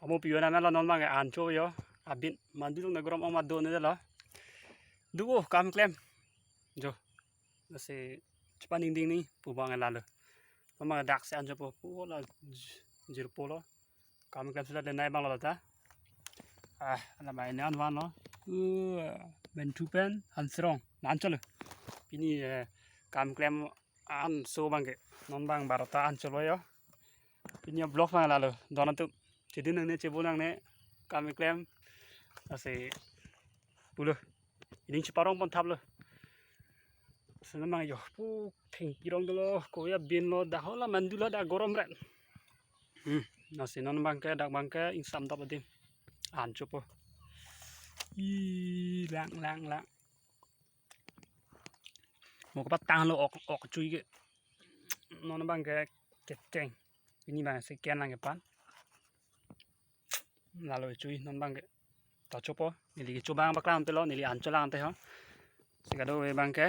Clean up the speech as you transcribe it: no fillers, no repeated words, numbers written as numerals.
Kamu pion na non mang ancho yo. Abin mandil na grom ang madon nila lo. Duo kam klem. Jo. Kasi cepaning ding ni pubang lalu. Mga dak se anjo po la jir polo. Kam klem sudah denai bang lo ta. Ala mai nan wan lo. Ben tupen hansrong nancho lo. Ini kam klem an so bang ke non bang barata ancho lo yo. Ini blok bang lalu. Donan tu jadi nang ne cebol nang ne kam klem asi puluh. Ini ceparong pon tab lo. Senang yo pu thing irong dolo ko ya bin lo da hola mandula da gorom ren. Nasi non bangke dak bangke insam ta padim. Ancho po. Lang lang lang. Mo ka tang lo ok chui ke. Non bangke keteng. Ini bang sekian lang ke pan. Lalu chui non bangke. Ta chopo nili coba bakla ante lo nili ancho lang ante ho. Sigado bangke